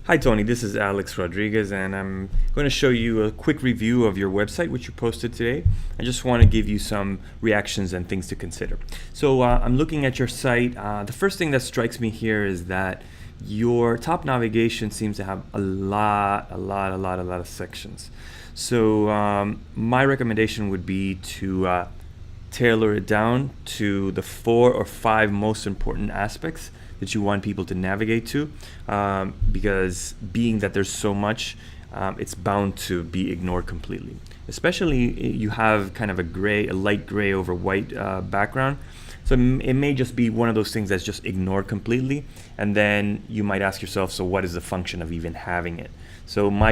Hi Tony, this is Alex Rodriguez and I'm going to show you a quick review of your website which you posted today. I just want to give you some reactions and things to consider. So I'm looking at your site. The first thing that strikes me here is that your top navigation seems to have a lot of sections. So my recommendation would be to tailor it down to the 4 or 5 most important aspects that you want people to navigate to, because being that there's so much, it's bound to be ignored completely. Especially you have kind of a light gray over white background. So it may just be one of those things that's just ignored completely, and then you might ask yourself, so what is the function of even having it? So my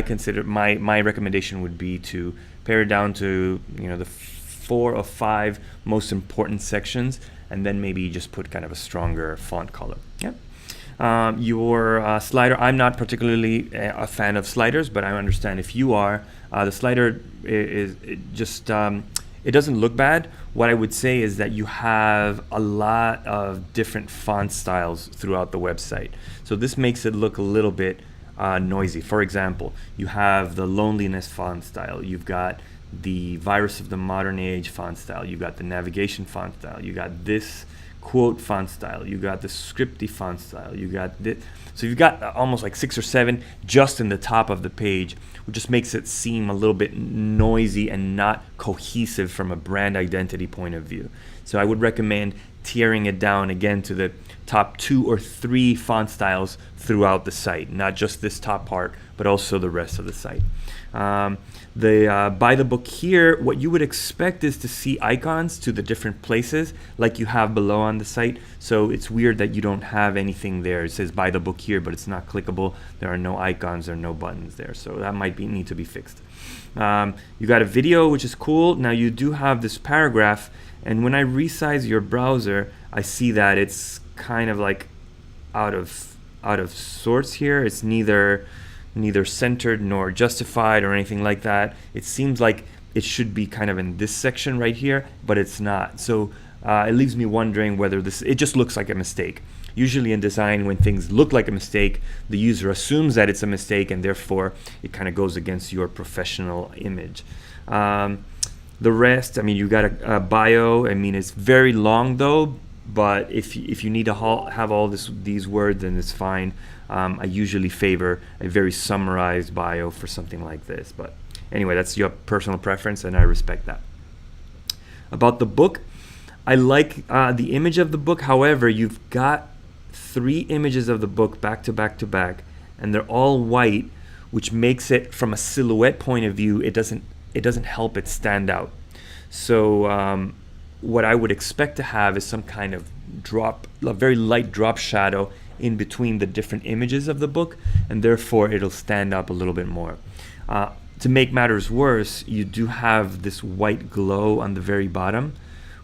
recommendation would be to pare it down to the 4 or 5 most important sections, and then maybe just put kind of a stronger font color. Yeah. Your slider, I'm not particularly a fan of sliders, but I understand if you are. The slider it doesn't look bad. What I would say is that you have a lot of different font styles throughout the website. So this makes it look a little bit noisy. For example, you have the loneliness font style. You've got the virus of the modern age font style. You got the navigation font style. You got this quote font style. You got the scripty font style. You got this. So you've got almost like 6 or 7 just in the top of the page, which just makes it seem a little bit noisy and not cohesive from a brand identity point of view. So I would recommend tearing it down again to the top 2 or 3 font styles throughout the site, not just this top part, but also the rest of the site. By the book here, what you would expect is to see icons to the different places like you have below on the site. So it's weird that you don't have anything there. It says buy the book here, but it's not clickable. There are no icons or no buttons there. So that might need to be fixed. You got a video, which is cool. Now you do have this paragraph, and when I resize your browser, I see that it's kind of like out of sorts here. It's neither centered nor justified or anything like that. It seems like it should be kind of in this section right here, but it's not. So it leaves me wondering whether it just looks like a mistake. Usually in design, when things look like a mistake, the user assumes that it's a mistake, and therefore it kind of goes against your professional image. The rest, I mean, you got a bio. I mean, it's very long though, but if you need to have all these words, then it's fine. I usually favor a very summarized bio for something like this. But anyway, that's your personal preference, and I respect that. About the book, I like the image of the book. However, you've got 3 images of the book back to back to back, and they're all white, which makes it, from a silhouette point of view, it doesn't help it stand out. So what I would expect to have is some kind of a very light drop shadow in between the different images of the book, and therefore it'll stand up a little bit more. To make matters worse, you do have this white glow on the very bottom,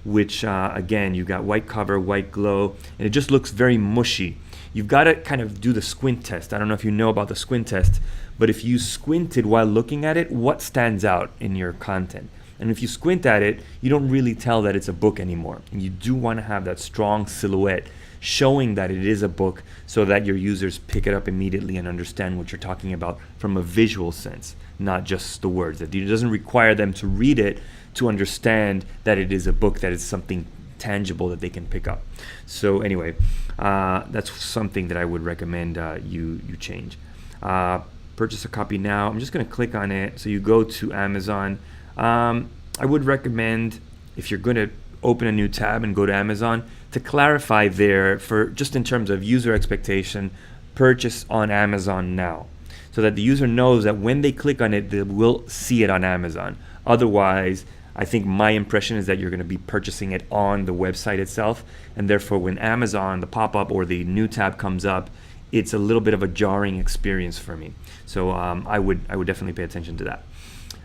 which again, you got white cover, white glow, and it just looks very mushy. You've got to kind of do the squint test. I don't know if you know about the squint test, but if you squinted while looking at it, what stands out in your content? And if you squint at it, you don't really tell that it's a book anymore. And you do want to have that strong silhouette showing that it is a book, so that your users pick it up immediately and understand what you're talking about from a visual sense, not just the words. It doesn't require them to read it to understand that it is a book, that it's something tangible that they can pick up. So anyway, that's something that I would recommend you change. Purchase a copy now. I'm just going to click on it. So you go to Amazon. I would recommend, if you're going to open a new tab and go to Amazon, to clarify there, for just in terms of user expectation, purchase on Amazon now, so that the user knows that when they click on it, they will see it on Amazon. Otherwise, I think my impression is that you're going to be purchasing it on the website itself, and therefore when Amazon, the pop-up or the new tab comes up, it's a little bit of a jarring experience for me. So I would definitely pay attention to that.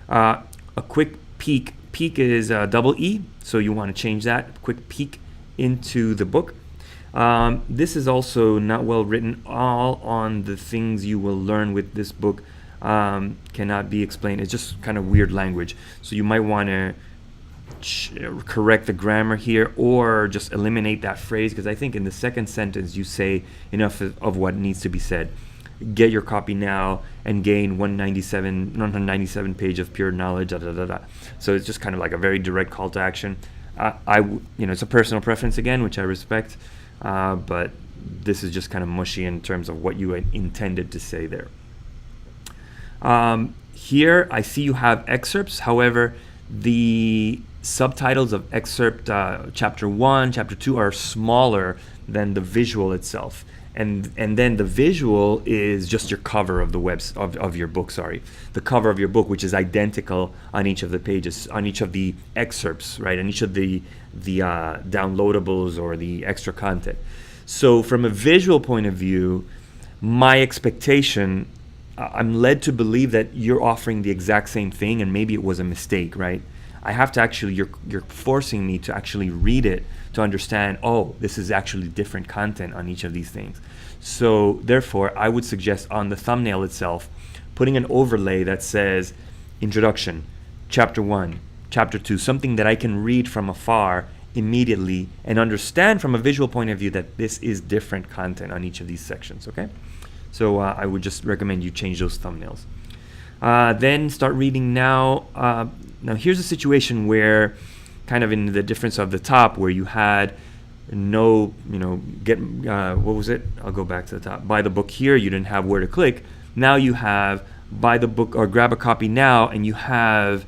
A quick peek. Peek is double E, so you want to change that. Quick peek into the book. This is also not well written. All on the things you will learn with this book cannot be explained. It's just kind of weird language. So you might want to correct the grammar here, or just eliminate that phrase, because I think in the second sentence you say enough of what needs to be said. get your copy now and gain 197 page of pure knowledge. Da, da, da, da. So it's just kind of like a very direct call to action. It's a personal preference again, which I respect, but this is just kind of mushy in terms of what you intended to say there. Here I see you have excerpts. However, the subtitles of excerpt chapter 1, chapter 2 are smaller than the visual itself. And then the visual is just your cover of the of your book, the cover of your book, which is identical on each of the pages, on each of the excerpts, right, on each of the downloadables or the extra content. So from a visual point of view, my expectation, I'm led to believe that you're offering the exact same thing, and maybe it was a mistake, right? I have to actually, you're forcing me to actually read it to understand, oh, this is actually different content on each of these things. So therefore, I would suggest on the thumbnail itself, putting an overlay that says introduction, chapter 1, chapter 2, something that I can read from afar immediately and understand from a visual point of view that this is different content on each of these sections, okay? So I would just recommend you change those thumbnails. Then start reading now. Now here's a situation where, kind of in the difference of the top, where you had no, what was it? I'll go back to the top. Buy the book here, you didn't have where to click. Now you have buy the book or grab a copy now, and you have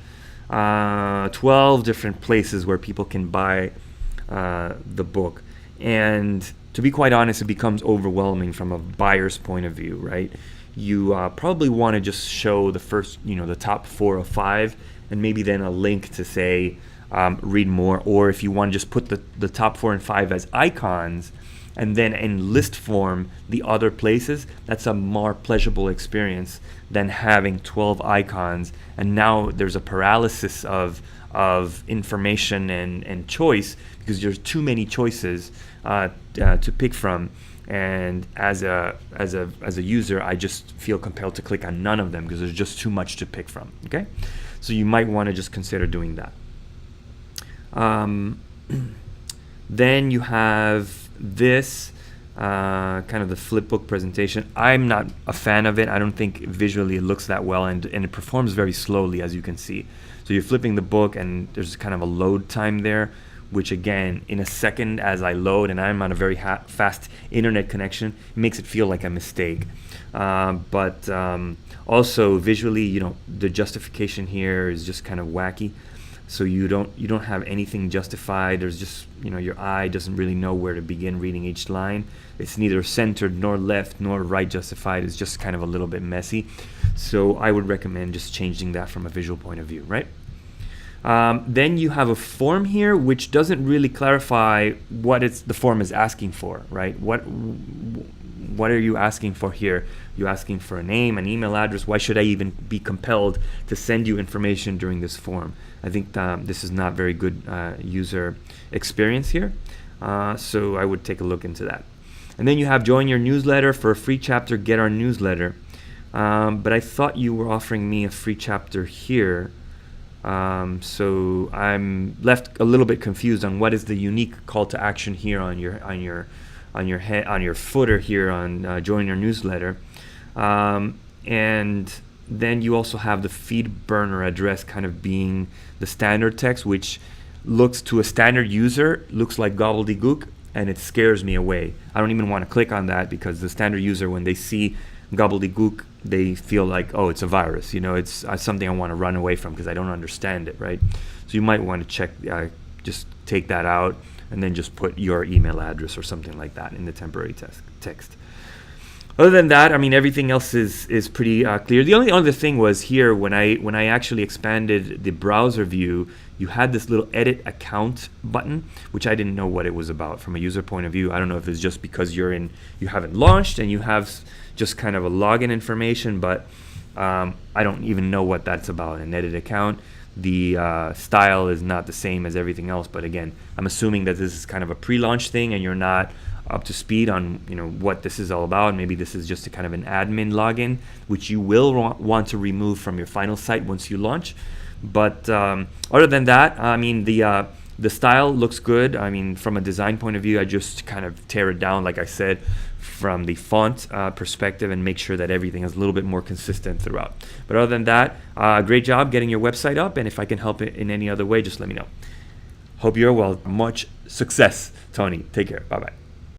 12 different places where people can buy the book. And to be quite honest, it becomes overwhelming from a buyer's point of view, right? You probably want to just show the first, the top 4 or 5, and maybe then a link to say, read more. Or if you want to just put the top 4 and 5 as icons, and then in list form the other places, that's a more pleasurable experience than having 12 icons. And now there's a paralysis of information and choice, because there's too many choices to pick from. And as a user, I just feel compelled to click on none of them because there's just too much to pick from. Okay, so you might want to just consider doing that. Then you have this kind of the flipbook presentation. I'm not a fan of it. I don't think visually it looks that well, and it performs very slowly, as you can see. So you're flipping the book, and there's kind of a load time there, which again, in a second as I load, and I'm on a very fast internet connection, it makes it feel like a mistake. But also visually, the justification here is just kind of wacky. So you don't have anything justified. There's just, your eye doesn't really know where to begin reading each line. It's neither centered nor left nor right justified. It's just kind of a little bit messy. So I would recommend just changing that from a visual point of view, right? Then you have a form here which doesn't really clarify what the form is asking for, right? What are you asking for here? You asking for a name, an email address? Why should I even be compelled to send you information during this form? I think this is not very good user experience here. So I would take a look into that. And then you have join your newsletter. For a free chapter, get our newsletter. But I thought you were offering me a free chapter here. So I'm left a little bit confused on what is the unique call to action here on your footer here on join your newsletter. And then you also have the feed burner address kind of being the standard text, which looks to a standard user, looks like gobbledygook, and it scares me away. I don't even want to click on that, because the standard user, when they see gobbledygook, they feel like, oh, it's a virus. It's something I want to run away from because I don't understand it, right? So you might want to check, just take that out, and then just put your email address or something like that in the temporary text. Other than that, everything else is pretty clear. The only other thing was here, when I actually expanded the browser view, you had this little edit account button, which I didn't know what it was about from a user point of view. I don't know if it's just because you haven't launched and you have just kind of a login information, but I don't even know what that's about, an edit account. The style is not the same as everything else, but again, I'm assuming that this is kind of a pre-launch thing and you're not up to speed on what this is all about. Maybe this is just a kind of an admin login, which you will want to remove from your final site once you launch. But other than that, the style looks good. From a design point of view, I just kind of tear it down, like I said, from the font perspective and make sure that everything is a little bit more consistent throughout. But other than that, great job getting your website up, and if I can help it in any other way, just let me know. Hope you're well. Much success, Tony. Take care. Bye-bye.